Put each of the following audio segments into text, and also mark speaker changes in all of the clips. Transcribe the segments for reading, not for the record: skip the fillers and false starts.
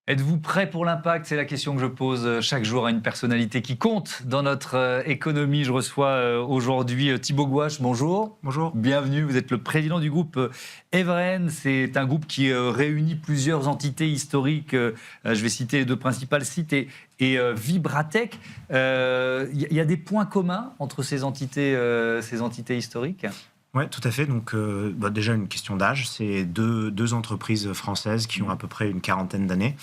Speaker 1: Êtes-vous prêt pour l'impact? C'est la question que je pose chaque jour à une personnalité qui compte dans notre économie. Je reçois aujourd'hui Thibaut Gouache. Bonjour.
Speaker 2: Bonjour.
Speaker 1: Bienvenue. Vous êtes le président du groupe Everen. C'est un groupe qui réunit plusieurs entités historiques. Je vais citer les deux principales sites et Vibratech. Il y a des points communs entre ces entités historiques?
Speaker 2: Oui, tout à fait. Donc, déjà, une question d'âge. C'est deux entreprises françaises qui ont à peu près une quarantaine d'années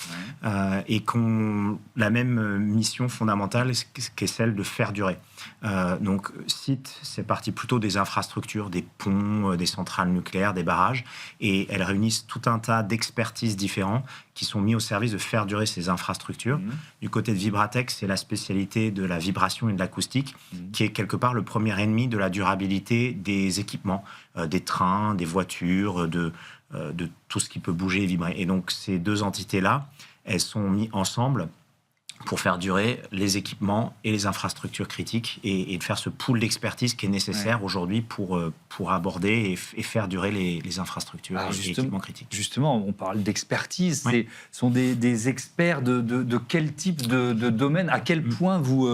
Speaker 2: et qui ont la même mission fondamentale, qui est celle de faire durer. Donc, site, c'est parti plutôt des infrastructures, des ponts, des centrales nucléaires, des barrages. Et elles réunissent tout un tas d'expertises différents qui sont mis au service de faire durer ces infrastructures. Du côté de Vibratech, c'est la spécialité de la vibration et de l'acoustique, qui est quelque part le premier ennemi de la durabilité des équipements, des trains, des voitures, de tout ce qui peut bouger et vibrer. Et donc, ces deux entités-là, elles sont mises ensemble pour faire durer les équipements et les infrastructures critiques et de faire ce pool d'expertise qui est nécessaire aujourd'hui pour aborder et faire durer les infrastructures et les équipements critiques.
Speaker 1: Justement, on parle d'expertise. Ce sont des experts de quel type de domaine? À quel point vous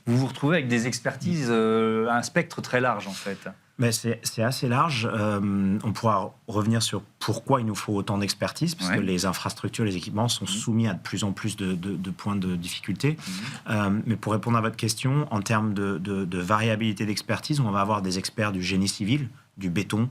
Speaker 1: vous retrouvez avec des expertises, un spectre très large en fait?
Speaker 2: Mais c'est assez large. On pourra revenir sur pourquoi il nous faut autant d'expertise, parce que les infrastructures, les équipements sont soumis à de plus en plus de points de difficulté. Mais pour répondre à votre question, en termes de variabilité d'expertise, on va avoir des experts du génie civil, du béton,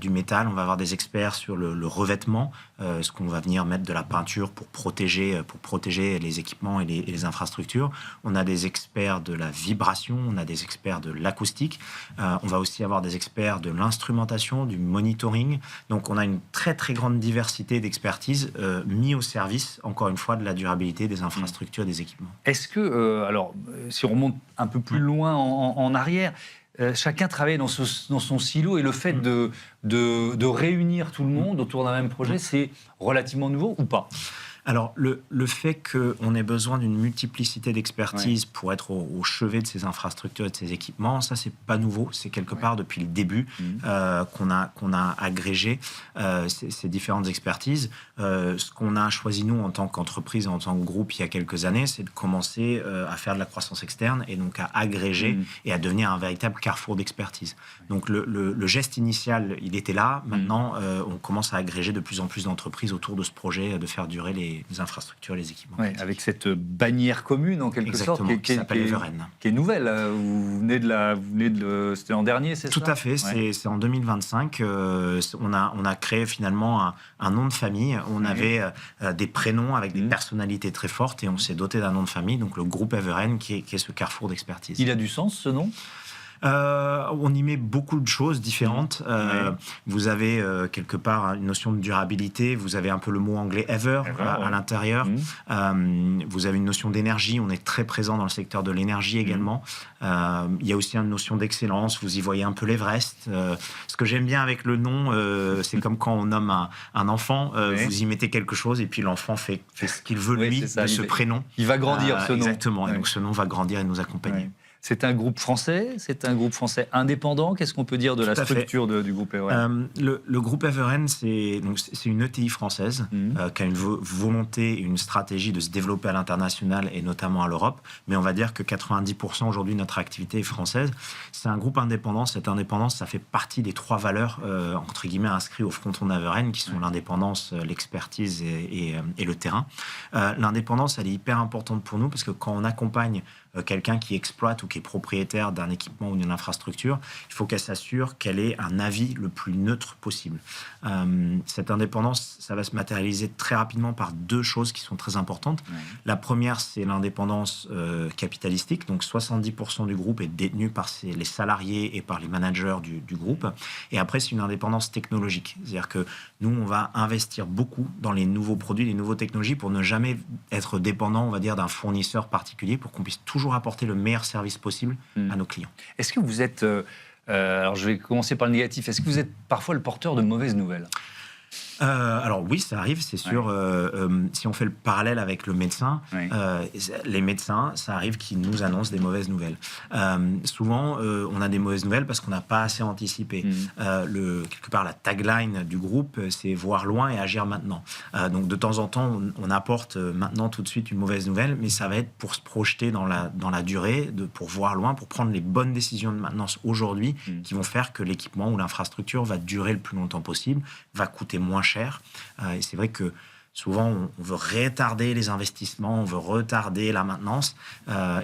Speaker 2: du métal. On va avoir des experts sur le revêtement, ce qu'on va venir mettre de la peinture pour protéger les équipements et les infrastructures. On a des experts de la vibration, on a des experts de l'acoustique. On va aussi avoir des experts de l'instrumentation, du monitoring. Donc on a une très très grande diversité d'expertises mis au service, encore une fois, de la durabilité des infrastructures et des équipements.
Speaker 1: Est-ce que, alors, si on remonte un peu plus loin en arrière, chacun travaille dans son silo et le fait de réunir tout le monde autour d'un même projet, c'est relativement nouveau ou pas?
Speaker 2: Alors, le fait qu'on ait besoin d'une multiplicité d'expertise pour être au chevet de ces infrastructures et de ces équipements, ça, c'est pas nouveau. C'est quelque part depuis le début qu'on a agrégé ces différentes expertises. Ce qu'on a choisi, nous, en tant qu'entreprise, en tant que groupe, il y a quelques années, c'est de commencer à faire de la croissance externe et donc à agréger et à devenir un véritable carrefour d'expertise. Donc, le geste initial, il était là. Maintenant, on commence à agréger de plus en plus d'entreprises autour de ce projet de faire durer les infrastructures, les équipements.
Speaker 1: Ouais, avec cette bannière commune, en quelque sorte,
Speaker 2: qui s'appelle Everen.
Speaker 1: Qui est nouvelle. Vous venez c'était l'an dernier, c'est ça?
Speaker 2: Tout à fait, c'est en 2025. On a créé finalement un nom de famille. On avait des prénoms avec des personnalités très fortes et on s'est doté d'un nom de famille, donc le groupe Everen, qui est ce carrefour d'expertise.
Speaker 1: Il a du sens, ce nom?
Speaker 2: On y met beaucoup de choses différentes. Vous avez quelque part une notion de durabilité. Vous avez un peu le mot anglais ever à l'intérieur. Vous avez une notion d'énergie. On est très présent dans le secteur de l'énergie également. Il y a aussi une notion d'excellence. Vous y voyez un peu l'Everest. Ce que j'aime bien avec le nom, c'est comme quand on nomme un enfant. Vous y mettez quelque chose et puis l'enfant fait ce qu'il veut lui de ce prénom.
Speaker 1: Il va grandir, ce nom.
Speaker 2: Exactement. Et donc ce nom va grandir et nous accompagner.
Speaker 1: C'est un groupe français, indépendant. Qu'est-ce qu'on peut dire de la structure du groupe Everen?
Speaker 2: Le groupe Everen, c'est une ETI française qui a une volonté et une stratégie de se développer à l'international et notamment à l'Europe. Mais on va dire que 90% aujourd'hui de notre activité est française. C'est un groupe indépendant. Cette indépendance, ça fait partie des 3 valeurs, entre guillemets, inscrites au fronton d'Everen, qui sont l'indépendance, l'expertise et le terrain. L'indépendance, elle est hyper importante pour nous parce que quand on accompagne quelqu'un qui exploite ou qui est propriétaire d'un équipement ou d'une infrastructure, il faut qu'elle s'assure qu'elle ait un avis le plus neutre possible. Cette indépendance, ça va se matérialiser très rapidement par 2 choses qui sont très importantes. La première, c'est l'indépendance capitalistique. Donc 70% du groupe est détenu par les salariés et par les managers du groupe. Et après, c'est une indépendance technologique. C'est-à-dire que nous, on va investir beaucoup dans les nouveaux produits, les nouvelles technologies pour ne jamais être dépendant, on va dire, d'un fournisseur particulier pour qu'on puisse toujours apporter le meilleur service possible à nos clients.
Speaker 1: Est-ce que vous êtes, alors je vais commencer par le négatif, est-ce que vous êtes parfois le porteur de mauvaises nouvelles?
Speaker 2: Alors oui, ça arrive, c'est sûr. Si on fait le parallèle avec le médecin, les médecins, ça arrive qu'ils nous annoncent des mauvaises nouvelles. Souvent, on a des mauvaises nouvelles parce qu'on n'a pas assez anticipé. Quelque part, la tagline du groupe, c'est voir loin et agir maintenant. Donc de temps en temps, on apporte maintenant tout de suite une mauvaise nouvelle, mais ça va être pour se projeter dans la durée, pour voir loin, pour prendre les bonnes décisions de maintenance aujourd'hui qui vont faire que l'équipement ou l'infrastructure va durer le plus longtemps possible, va coûter moins cher. Et c'est vrai que souvent, on veut retarder les investissements, on veut retarder la maintenance.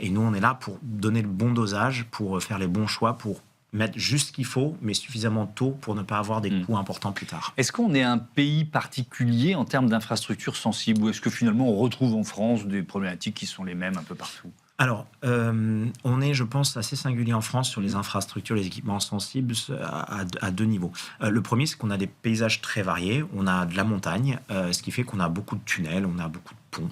Speaker 2: Et nous, on est là pour donner le bon dosage, pour faire les bons choix, pour mettre juste ce qu'il faut, mais suffisamment tôt pour ne pas avoir des coûts importants plus tard.
Speaker 1: Est-ce qu'on est un pays particulier en termes d'infrastructures sensibles, ou est-ce que finalement on retrouve en France des problématiques qui sont les mêmes un peu partout ?
Speaker 2: Alors, on est, je pense, assez singulier en France sur les infrastructures, les équipements sensibles à deux niveaux. Le premier, c'est qu'on a des paysages très variés. On a de la montagne, ce qui fait qu'on a beaucoup de tunnels, on a beaucoup de ponts.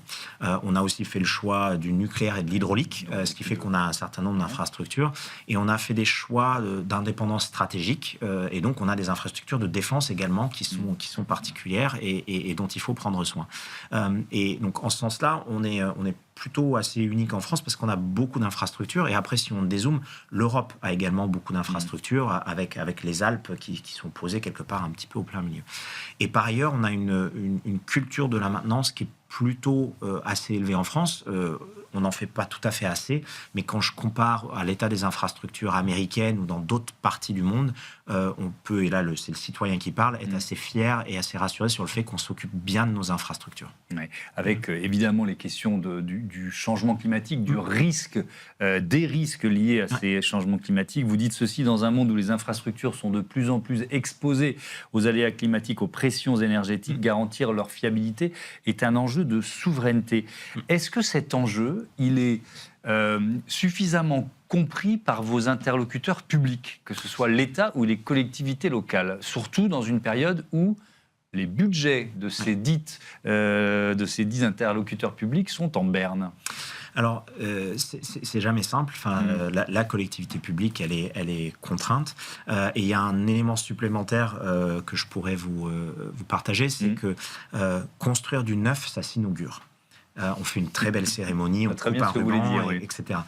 Speaker 2: On a aussi fait le choix du nucléaire et de l'hydraulique, ce qui fait qu'on a un certain nombre d'infrastructures. Et on a fait des choix d'indépendance stratégique. Et donc, on a des infrastructures de défense également qui sont particulières et dont il faut prendre soin. Et donc, en ce sens-là, on est plutôt assez unique en France parce qu'on a beaucoup d'infrastructures. Et après, si on dézoome, l'Europe a également beaucoup d'infrastructures avec les Alpes qui sont posées quelque part un petit peu au plein milieu. Et par ailleurs, on a une culture de la maintenance qui est plutôt assez élevée en France. On n'en fait pas tout à fait assez, mais quand je compare à l'état des infrastructures américaines ou dans d'autres parties du monde, on peut, et là c'est le citoyen qui parle, être assez fier et assez rassuré sur le fait qu'on s'occupe bien de nos infrastructures.
Speaker 1: Ouais. Avec évidemment les questions du changement climatique, du risque, des risques liés à ces changements climatiques. Vous dites ceci: dans un monde où les infrastructures sont de plus en plus exposées aux aléas climatiques, aux pressions énergétiques, garantir leur fiabilité est un enjeu de souveraineté. Est-ce que cet enjeu, il est suffisamment compris par vos interlocuteurs publics, que ce soit l'État ou les collectivités locales, surtout dans une période où les budgets de ces dits interlocuteurs publics sont en berne?
Speaker 2: Alors, c'est jamais simple. Enfin, la collectivité publique, elle est contrainte. Et il y a un élément supplémentaire que je pourrais vous partager, c'est que construire du neuf, ça s'inaugure. On fait une très belle cérémonie, on
Speaker 1: très bien ce que vous voulez dire, oui.
Speaker 2: etc.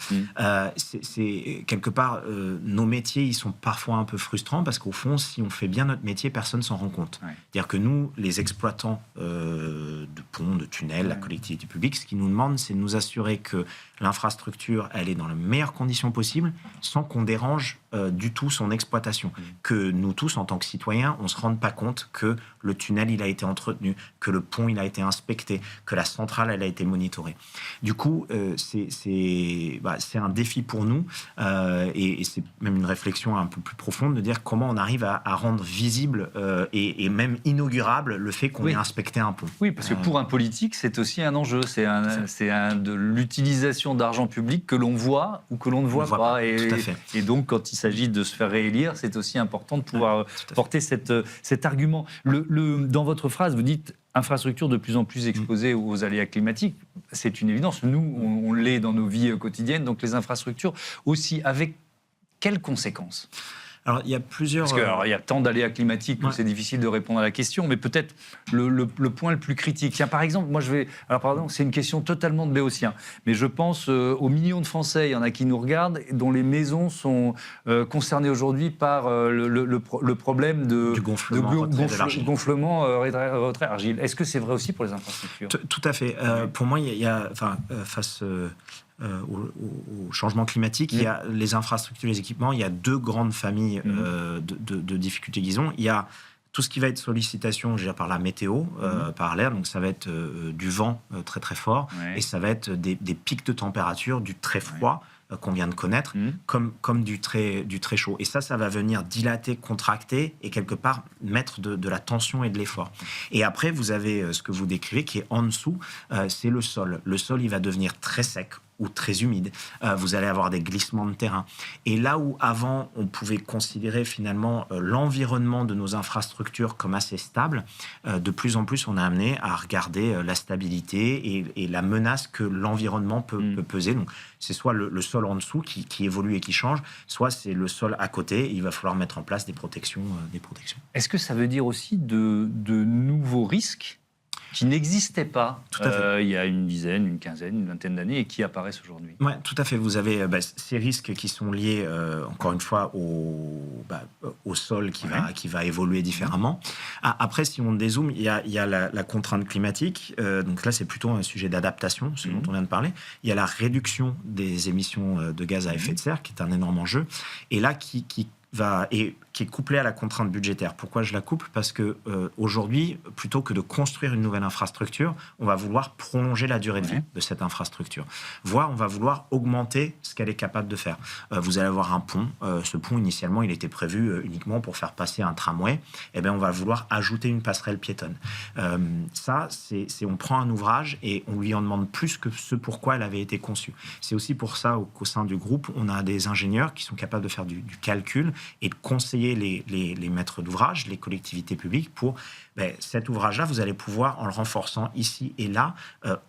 Speaker 2: C'est quelque part, nos métiers, ils sont parfois un peu frustrants parce qu'au fond, si on fait bien notre métier, personne s'en rend compte. C'est-à-dire que nous, les exploitants de ponts, de tunnels, la collectivité publique, ce qu'ils nous demandent, c'est de nous assurer que l'infrastructure, elle est dans les meilleures conditions possibles, sans qu'on dérange du tout son exploitation. Que nous tous, en tant que citoyens, on ne se rende pas compte que le tunnel, il a été entretenu, que le pont, il a été inspecté, que la centrale, elle a été monitorée. Du coup, c'est un défi pour nous, et c'est même une réflexion un peu plus profonde de dire comment on arrive à rendre visible et même inaugurable le fait qu'on ait inspecté un pont.
Speaker 1: Oui, parce que pour un politique, c'est aussi un enjeu. C'est de l'utilisation d'argent public que l'on voit ou que l'on ne voit pas.
Speaker 2: Tout à fait.
Speaker 1: Et donc, quand il s'agit de se faire réélire, c'est aussi important de pouvoir porter cet argument. Dans votre phrase, vous dites infrastructure de plus en plus exposée aux aléas climatiques. C'est une évidence. Nous, on l'est dans nos vies quotidiennes. Donc, les infrastructures aussi. Avec quelles conséquences ?
Speaker 2: Alors, il y a plusieurs...
Speaker 1: Parce qu'il y a tant d'aléas climatiques que c'est difficile de répondre à la question, mais peut-être le point le plus critique. Tiens, par exemple, c'est une question totalement de Béotien, mais je pense aux millions de Français, il y en a qui nous regardent, dont les maisons sont concernées aujourd'hui par le problème du gonflement retrait argile. Est-ce que c'est vrai aussi pour les infrastructures ?
Speaker 2: Tout à fait. Pour moi, il y a face... au changement climatique, il y a les infrastructures, les équipements, il y a deux grandes familles de difficultés qu'ils ont. Il y a tout ce qui va être sollicitation par la météo, par l'air, donc ça va être du vent très très fort, et ça va être des pics de température, du très froid qu'on vient de connaître, comme du très chaud. Et ça va venir dilater, contracter, et quelque part mettre de la tension et de l'effort. Et après, vous avez ce que vous décrivez, qui est en dessous, c'est le sol. Le sol, il va devenir très sec, ou très humide. Vous allez avoir des glissements de terrain. Et là où avant, on pouvait considérer finalement l'environnement de nos infrastructures comme assez stable, de plus en plus, on est amené à regarder la stabilité et la menace que l'environnement peut peser. Donc, c'est soit le sol en dessous qui évolue et qui change, soit c'est le sol à côté. Et il va falloir mettre en place des protections.
Speaker 1: Est-ce que ça veut dire aussi de nouveaux risques qui n'existaient pas il y a une dizaine, une quinzaine, une vingtaine d'années et qui apparaissent aujourd'hui?
Speaker 2: Oui, tout à fait. Vous avez ces risques qui sont liés, encore une fois, au sol qui va évoluer différemment. Après, si on dézoome, il y a la contrainte climatique. Donc là, c'est plutôt un sujet d'adaptation, ce dont on vient de parler. Il y a la réduction des émissions de gaz à effet de serre, qui est un énorme enjeu. Et là, qui est couplée à la contrainte budgétaire. Pourquoi je la couple? Parce que aujourd'hui, plutôt que de construire une nouvelle infrastructure, on va vouloir prolonger la durée de vie de cette infrastructure. Voire, on va vouloir augmenter ce qu'elle est capable de faire. Vous allez avoir un pont. Ce pont, initialement, il était prévu uniquement pour faire passer un tramway. Eh bien, on va vouloir ajouter une passerelle piétonne. Ça, on prend un ouvrage et on lui en demande plus que ce pourquoi elle avait été conçue. C'est aussi pour ça qu'au sein du groupe, on a des ingénieurs qui sont capables de faire du calcul et de conseiller les maîtres d'ouvrage, les collectivités publiques pour cet ouvrage-là, vous allez pouvoir, en le renforçant ici et là,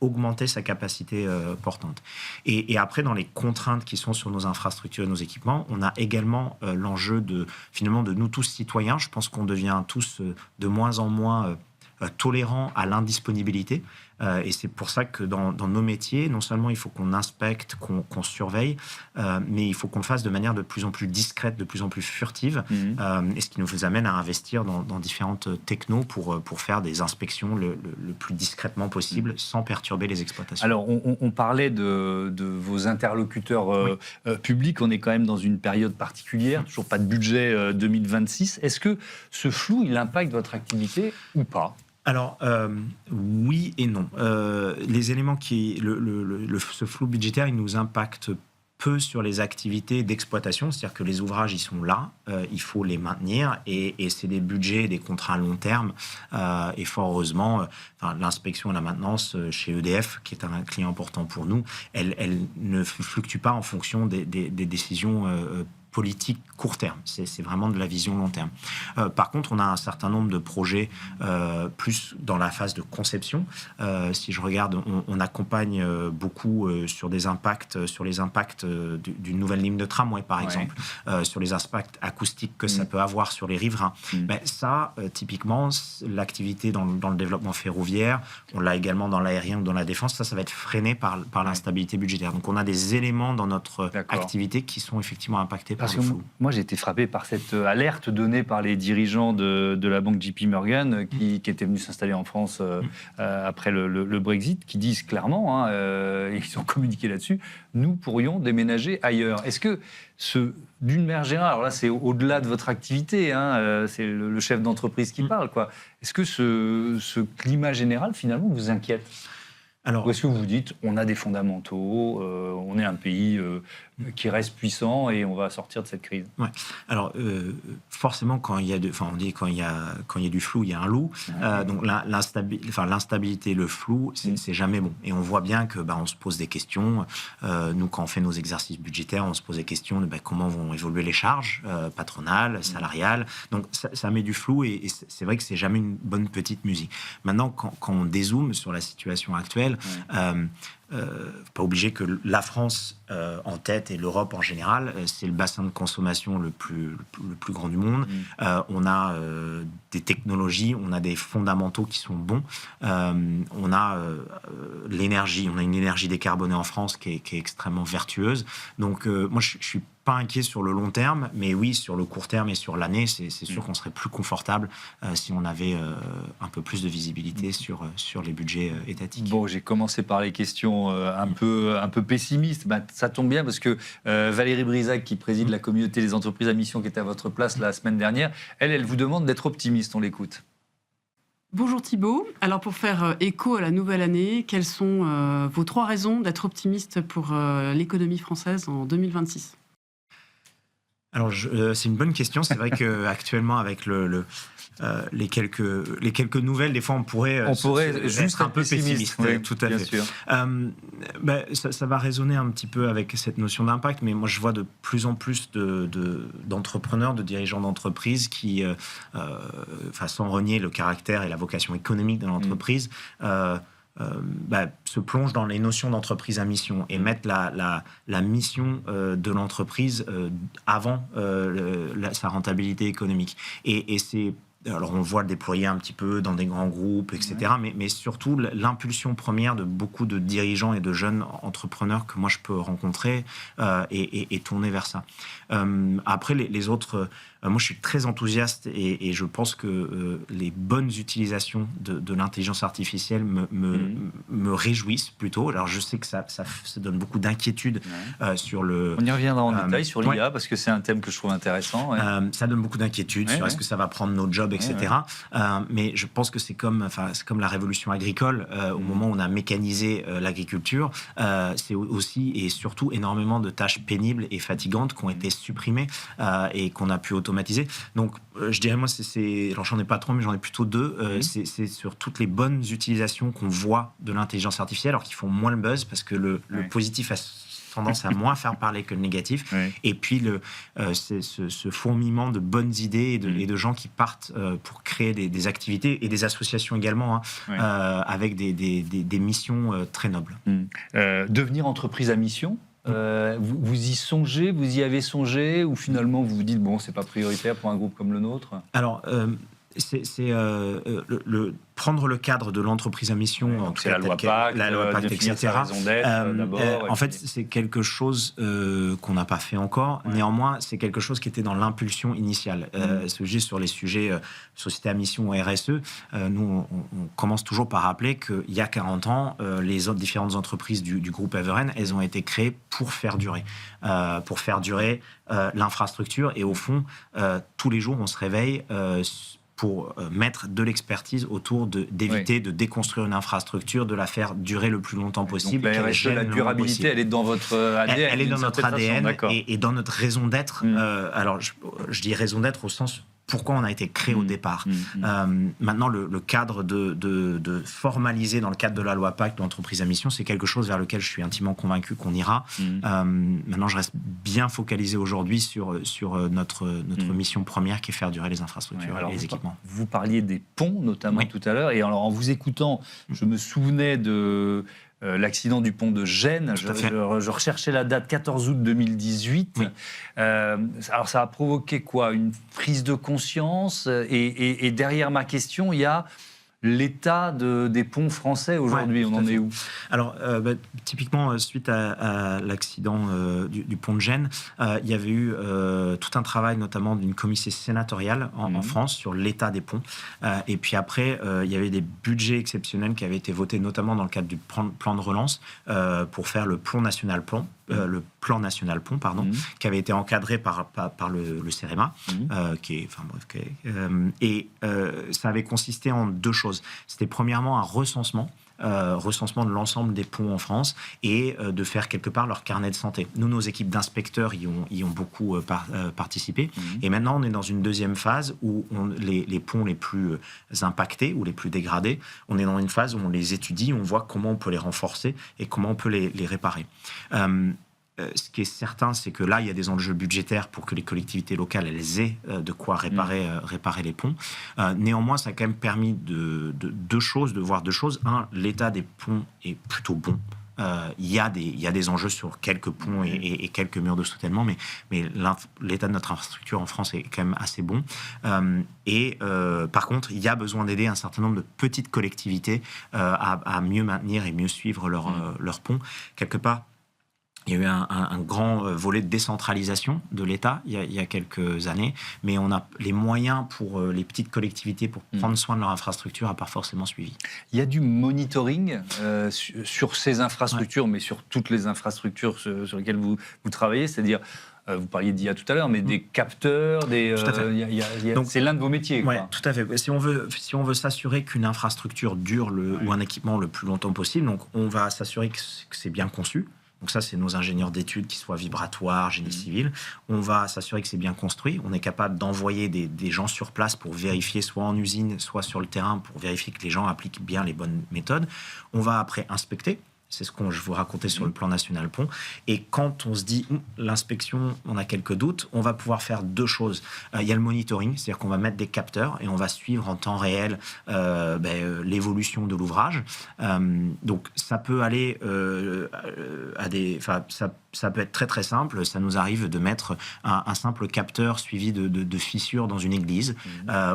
Speaker 2: augmenter sa capacité portante. Et après, dans les contraintes qui sont sur nos infrastructures et nos équipements, on a également l'enjeu de nous tous citoyens. Je pense qu'on devient tous de moins en moins tolérants à l'indisponibilité. Et c'est pour ça que dans nos métiers, non seulement il faut qu'on inspecte, qu'on surveille, mais il faut qu'on le fasse de manière de plus en plus discrète, de plus en plus furtive, et ce qui nous amène à investir dans différentes technos pour faire des inspections le plus discrètement possible, sans perturber les exploitations.
Speaker 1: Alors, on parlait de vos interlocuteurs publics, on est quand même dans une période particulière, toujours pas de budget 2026. Est-ce que ce flou, il impacte votre activité ou pas ?
Speaker 2: Alors, oui et non. Les éléments ce flou budgétaire, il nous impacte peu sur les activités d'exploitation, c'est-à-dire que les ouvrages, ils sont là, il faut les maintenir, et c'est des budgets, des contrats à long terme, et fort heureusement, l'inspection et la maintenance chez EDF, qui est un client important pour nous, elle ne fluctue pas en fonction des décisions politique court terme. C'est vraiment de la vision long terme. Par contre, on a un certain nombre de projets plus dans la phase de conception. Si je regarde, on accompagne beaucoup sur les impacts d'une nouvelle ligne de tramway, par exemple, sur les impacts acoustiques que ça peut avoir sur les riverains. Ça, typiquement, l'activité dans le développement ferroviaire, on l'a également dans l'aérien ou dans la défense, ça va être freiné par l'instabilité budgétaire. Donc, on a des éléments dans notre activité qui sont effectivement impactés.
Speaker 1: Parce que moi, j'ai été frappé par cette alerte donnée par les dirigeants de la banque JP Morgan qui étaient venus s'installer en France après le Brexit, qui disent clairement, ils ont communiqué là-dessus, nous pourrions déménager ailleurs. Est-ce que d'une manière générale, alors là c'est au-delà de votre activité, c'est le chef d'entreprise qui parle, quoi. Est-ce que ce climat général finalement vous inquiète ? Alors, ou est-ce que vous vous dites, on a des fondamentaux, on est un pays qui reste puissant et on va sortir de cette crise?
Speaker 2: Ouais. Alors, forcément, quand il y a du flou, il y a un loup. Donc, l'instabilité, le flou, c'est jamais bon. Et on voit bien que on se pose des questions. Nous, quand on fait nos exercices budgétaires, on se pose des questions de comment vont évoluer les charges patronales, salariales. Donc, ça met du flou et c'est vrai que c'est jamais une bonne petite musique. Maintenant, quand on dézoome sur la situation actuelle, pas obligé que la France en tête et l'Europe en général, c'est le bassin de consommation le plus grand du monde. On a des technologies, on a des fondamentaux qui sont bons. On a l'énergie, on a une énergie décarbonée en France qui est extrêmement vertueuse. Donc moi, je suis pas inquiet sur le long terme, mais oui, sur le court terme et sur l'année, c'est sûr qu'on serait plus confortable si on avait un peu plus de visibilité sur les budgets étatiques.
Speaker 1: Bon, j'ai commencé par les questions un peu pessimistes. Ça tombe bien parce que Valérie Brisac, qui préside la communauté des entreprises à mission, qui était à votre place la semaine dernière, elle vous demande d'être optimiste. On l'écoute.
Speaker 3: Bonjour Thibault. Alors pour faire écho à la nouvelle année, quelles sont vos 3 raisons d'être optimiste pour l'économie française en 2026 ?
Speaker 2: Alors, c'est une bonne question. C'est vrai qu'actuellement, avec les quelques nouvelles, des fois, on pourrait
Speaker 1: juste
Speaker 2: être un peu pessimiste.
Speaker 1: Oui,
Speaker 2: tout à fait.
Speaker 1: Sûr.
Speaker 2: Ça va résonner un petit peu avec cette notion d'impact, mais moi, je vois de plus en plus d'entrepreneurs, de dirigeants d'entreprises qui, sans renier le caractère et la vocation économique de l'entreprise, se plongent dans les notions d'entreprise à mission et mettent la mission de l'entreprise avant sa rentabilité économique. Et c'est... Alors, on voit le déployer un petit peu dans des grands groupes, etc. Mais surtout, l'impulsion première de beaucoup de dirigeants et de jeunes entrepreneurs que moi, je peux rencontrer est tournée vers ça. Après, les autres... moi, je suis très enthousiaste et je pense que les bonnes utilisations de l'intelligence artificielle me réjouissent plutôt. Alors, je sais que ça donne beaucoup d'inquiétudes sur le...
Speaker 1: On y reviendra en détail sur l'IA, parce que c'est un thème que je trouve intéressant.
Speaker 2: Ça donne beaucoup d'inquiétudes sur est-ce que ça va prendre nos jobs, etc. Mais je pense que c'est comme la révolution agricole. Au moment où on a mécanisé l'agriculture, c'est aussi et surtout énormément de tâches pénibles et fatigantes qui ont été supprimées et qu'on a pu automatiser. Donc, je dirais, moi, alors j'en ai pas trop, mais j'en ai plutôt deux. C'est sur toutes les bonnes utilisations qu'on voit de l'intelligence artificielle, alors qu'ils font moins le buzz, parce que le positif a tendance à moins faire parler que le négatif. Et puis, ce fourmillement de bonnes idées et de gens qui partent pour créer des activités et des associations également, avec des missions très nobles.
Speaker 1: Devenir entreprise à mission, vous y songez, vous y avez songé, ou finalement vous vous dites, bon, c'est pas prioritaire pour un groupe comme le nôtre?
Speaker 2: Alors, c'est prendre le cadre de l'entreprise à mission, en tout cas,
Speaker 1: la loi Pacte,
Speaker 2: etc. En fait, c'est quelque chose qu'on n'a pas fait encore. Néanmoins, c'est quelque chose qui était dans l'impulsion initiale. Sur les sujets société à mission ou RSE, nous, on commence toujours par rappeler qu'il y a 40 ans, les autres différentes entreprises du groupe Everen, elles ont été créées pour faire durer. L'infrastructure. Et au fond, tous les jours, on se réveille pour mettre de l'expertise autour d'éviter de déconstruire une infrastructure, de la faire durer le plus longtemps possible.
Speaker 1: Donc, la durabilité, elle est dans votre ADN.
Speaker 2: Elle est dans notre ADN et dans notre raison d'être. Alors, je dis raison d'être au sens pourquoi on a été créé au départ. Maintenant, le cadre de formaliser dans le cadre de la loi Pacte l'entreprise à mission, c'est quelque chose vers lequel je suis intimement convaincu qu'on ira. Maintenant, je reste bien focalisé aujourd'hui sur notre mission première, qui est faire durer les infrastructures et les équipements.
Speaker 1: Vous parliez des ponts, notamment, tout à l'heure. Et alors, en vous écoutant, je me souvenais de... l'accident du pont de Gênes, je recherchais la date, 14 août 2018. Alors ça a provoqué quoi? Une prise de conscience, et derrière ma question, il y a l'état des ponts français aujourd'hui. On en est où?
Speaker 2: Alors, typiquement, suite à l'accident du pont de Gênes, il y avait eu tout un travail, notamment d'une commission sénatoriale en France, sur l'état des ponts. Et puis après, il y avait des budgets exceptionnels qui avaient été votés, notamment dans le cadre du plan de relance, pour faire le plan national pont, qui avait été encadré par le CEREMA, et ça avait consisté en deux choses. C'était premièrement un recensement de l'ensemble des ponts en France et de faire quelque part leur carnet de santé. Nous, nos équipes d'inspecteurs y ont beaucoup participé. Et maintenant, on est dans une deuxième phase où les ponts les plus impactés ou les plus dégradés, on est dans une phase où on les étudie, on voit comment on peut les renforcer et comment on peut les réparer. Ce qui est certain, c'est que là, il y a des enjeux budgétaires pour que les collectivités locales elles aient de quoi réparer les ponts. Néanmoins, ça a quand même permis de voir deux choses. Un, l'état des ponts est plutôt bon. Il y a des enjeux sur quelques ponts et quelques murs de soutènement, mais l'état de notre infrastructure en France est quand même assez bon. Par contre, il y a besoin d'aider un certain nombre de petites collectivités à mieux maintenir et mieux suivre leurs ponts. Quelque part, il y a eu un grand volet de décentralisation de l'État il y a quelques années, mais on a les moyens pour les petites collectivités pour prendre soin de leur infrastructure n'a pas forcément suivi.
Speaker 1: Il y a du monitoring sur ces infrastructures, mais sur toutes les infrastructures sur lesquelles vous travaillez, c'est-à-dire... vous parliez d'IA tout à l'heure, mais des capteurs, donc, c'est l'un de vos métiers.
Speaker 2: Oui, tout à fait. Si on veut s'assurer qu'une infrastructure dure ou un équipement le plus longtemps possible, donc on va s'assurer que c'est bien conçu, Donc ça, c'est nos ingénieurs d'études, qu'ils soient vibratoires, génie civil. On va s'assurer que c'est bien construit. On est capable d'envoyer des gens sur place pour vérifier, soit en usine, soit sur le terrain, pour vérifier que les gens appliquent bien les bonnes méthodes. On va après inspecter. C'est ce que je vous racontais sur le plan national pont. Et quand on se dit, l'inspection, on a quelques doutes, on va pouvoir faire deux choses. Il y a le monitoring, c'est-à-dire qu'on va mettre des capteurs et on va suivre en temps réel l'évolution de l'ouvrage. Donc, ça peut aller à des... Ça peut être très très simple. Ça nous arrive de mettre un simple capteur suivi de fissures dans une église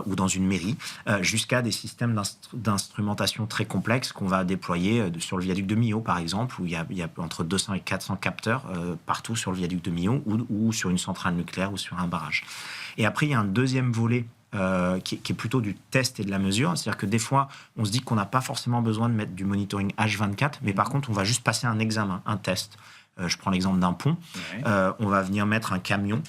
Speaker 2: ou dans une mairie, jusqu'à des systèmes d'instrumentation très complexes qu'on va déployer sur le viaduc de Millau, par exemple, où il y a entre 200 et 400 capteurs partout sur le viaduc de Millau ou sur une centrale nucléaire ou sur un barrage. Et après, il y a un deuxième volet qui est plutôt du test et de la mesure. C'est-à-dire que des fois, on se dit qu'on n'a pas forcément besoin de mettre du monitoring H24, mais par contre, on va juste passer un examen, un test. Je prends l'exemple d'un pont. On va venir mettre un camion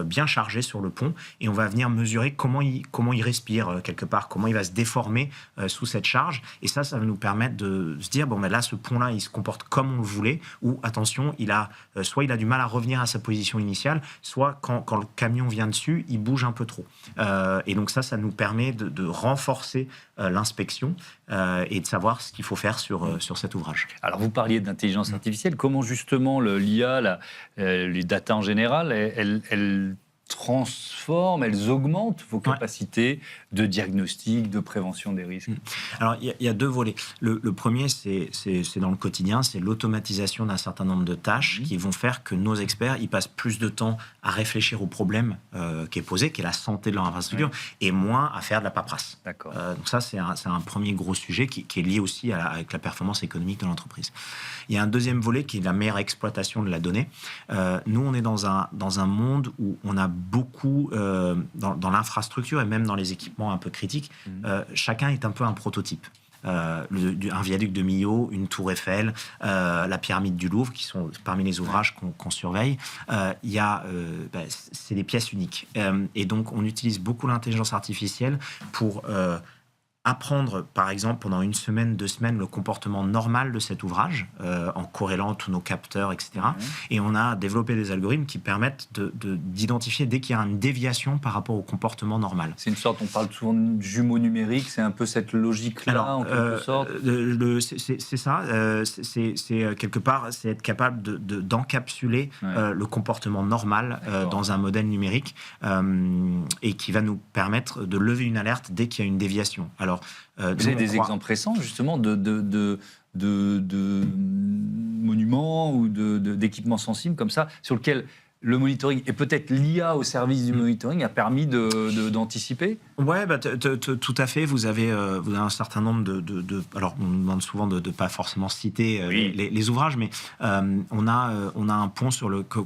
Speaker 2: bien chargé sur le pont et on va venir mesurer comment il respire quelque part, comment il va se déformer sous cette charge. Et ça va nous permettre de se dire, bon, ben là, ce pont-là, il se comporte comme on le voulait, ou attention, soit il a du mal à revenir à sa position initiale, soit quand le camion vient dessus, il bouge un peu trop. Et donc ça nous permet de renforcer l'inspection et de savoir ce qu'il faut faire sur cet ouvrage.
Speaker 1: Alors, vous parliez d'intelligence artificielle. Comment, justement, l'IA, les data en général, elles transforment, elles augmentent vos capacités de diagnostic, de prévention des risques?
Speaker 2: Alors, il y a deux volets. Le premier, c'est dans le quotidien, c'est l'automatisation d'un certain nombre de tâches qui vont faire que nos experts, ils passent plus de temps à réfléchir au problème qui est posé, qui est la santé de leur infrastructure, et moins à faire de la paperasse.
Speaker 1: D'accord.
Speaker 2: Donc ça, c'est un premier gros sujet qui est lié aussi avec la performance économique de l'entreprise. Il y a un deuxième volet qui est la meilleure exploitation de la donnée. Nous, on est dans un monde où on a beaucoup, dans l'infrastructure et même dans les équipements un peu critiques, chacun est un peu un prototype. Un viaduc de Millau, une tour Eiffel, la pyramide du Louvre, qui sont parmi les ouvrages qu'on surveille. C'est des pièces uniques. Et donc, on utilise beaucoup l'intelligence artificielle pour apprendre, par exemple, pendant 1 semaine, 2 semaines, le comportement normal de cet ouvrage, en corrélant tous nos capteurs, etc. Et on a développé des algorithmes qui permettent d'identifier dès qu'il y a une déviation par rapport au comportement normal.
Speaker 1: C'est une sorte, on parle souvent de jumeaux numériques, c'est un peu cette logique-là, en quelque sorte.
Speaker 2: C'est ça. C'est quelque part, c'est être capable d'encapsuler le comportement normal dans un modèle numérique et qui va nous permettre de lever une alerte dès qu'il y a une déviation. Alors,
Speaker 1: vous avez des exemples récents, justement, de monuments ou d'équipements sensibles comme ça, sur lesquels le monitoring et peut-être l'IA au service du monitoring a permis d'anticiper?
Speaker 2: Oui, tout à fait. Vous avez un certain nombre alors, on demande souvent de ne pas forcément citer les ouvrages, mais on a un pont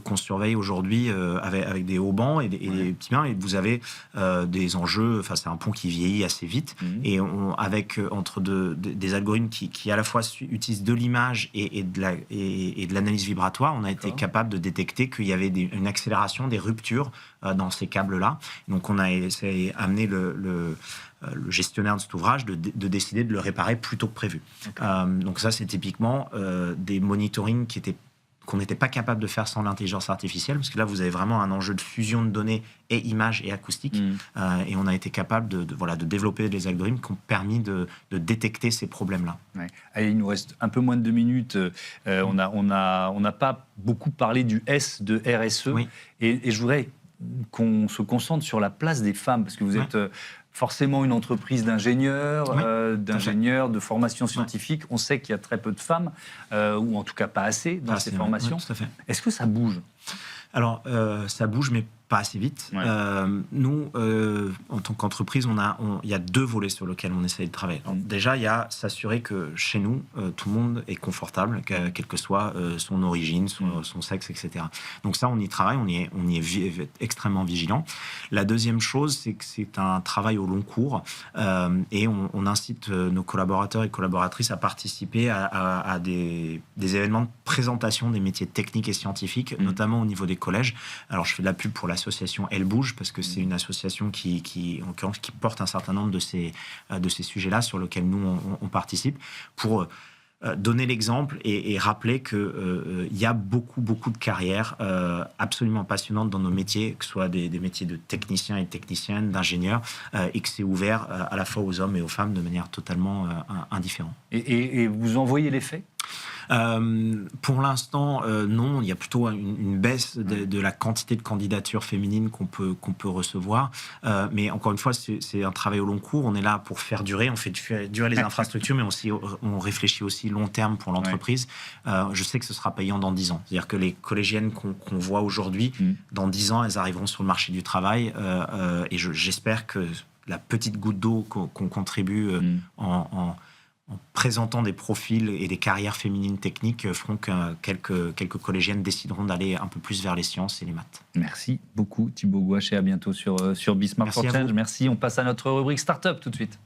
Speaker 2: qu'on surveille aujourd'hui avec des haubans et des petits bains, et vous avez des enjeux. Enfin, c'est un pont qui vieillit assez vite, et avec entre des algorithmes qui à la fois utilisent de l'image et de l'analyse vibratoire, on a été capable de détecter qu'il y avait une accélération des ruptures dans ces câbles-là. Donc, on a amené le gestionnaire de cet ouvrage de décider de le réparer plus tôt que prévu. Donc ça, c'est typiquement des monitorings qu'on n'était pas capable de faire sans l'intelligence artificielle, parce que là, vous avez vraiment un enjeu de fusion de données et images et acoustiques. Et on a été capable de développer des algorithmes qui ont permis de détecter ces problèmes-là.
Speaker 1: Ouais. Allez, il nous reste un peu moins de 2 minutes. On n'a pas beaucoup parlé du S de RSE. Et je voudrais qu'on se concentre sur la place des femmes, parce que vous êtes forcément une entreprise d'ingénieurs, de formation scientifique. On sait qu'il y a très peu de femmes, ou en tout cas pas assez dans ces formations.
Speaker 2: Tout à fait.
Speaker 1: Est-ce que ça bouge?
Speaker 2: Alors, ça bouge, mais pas assez vite. Nous, en tant qu'entreprise, il y a 2 volets sur lesquels on essaie de travailler. Alors, déjà, il y a s'assurer que chez nous, tout le monde est confortable, quelle que soit son origine, son sexe, etc. Donc ça, on y travaille, on y est extrêmement vigilant. La deuxième chose, c'est que c'est un travail au long cours, et on incite nos collaborateurs et collaboratrices à participer à des événements de présentation des métiers techniques et scientifiques, notamment au niveau des collèges. Alors, je fais de la pub pour l'association Elle Bouge, parce que c'est une association qui porte un certain nombre de ces sujets-là sur lesquels nous, on participe, pour donner l'exemple et rappeler qu'il y a beaucoup de carrières absolument passionnantes dans nos métiers, que ce soit des métiers de techniciens et techniciennes, d'ingénieurs, et que c'est ouvert à la fois aux hommes et aux femmes de manière totalement indifférente.
Speaker 1: Et vous en voyez l'effet ?
Speaker 2: Pour l'instant, non. Il y a plutôt une baisse de la quantité de candidatures féminines qu'on peut recevoir. Mais encore une fois, c'est un travail au long cours. On est là pour faire durer. On fait durer les infrastructures, mais on réfléchit aussi long terme pour l'entreprise. Je sais que ce sera payant dans 10 ans. C'est-à-dire que les collégiennes qu'on voit aujourd'hui, dans 10 ans, elles arriveront sur le marché du travail. Et j'espère que la petite goutte d'eau qu'on contribue en présentant des profils et des carrières féminines techniques feront que quelques collégiennes décideront d'aller un peu plus vers les sciences et les maths.
Speaker 1: Merci beaucoup Thibaut Gouache et à bientôt sur Bismarck for Change. Merci, on passe à notre rubrique Startup tout de suite.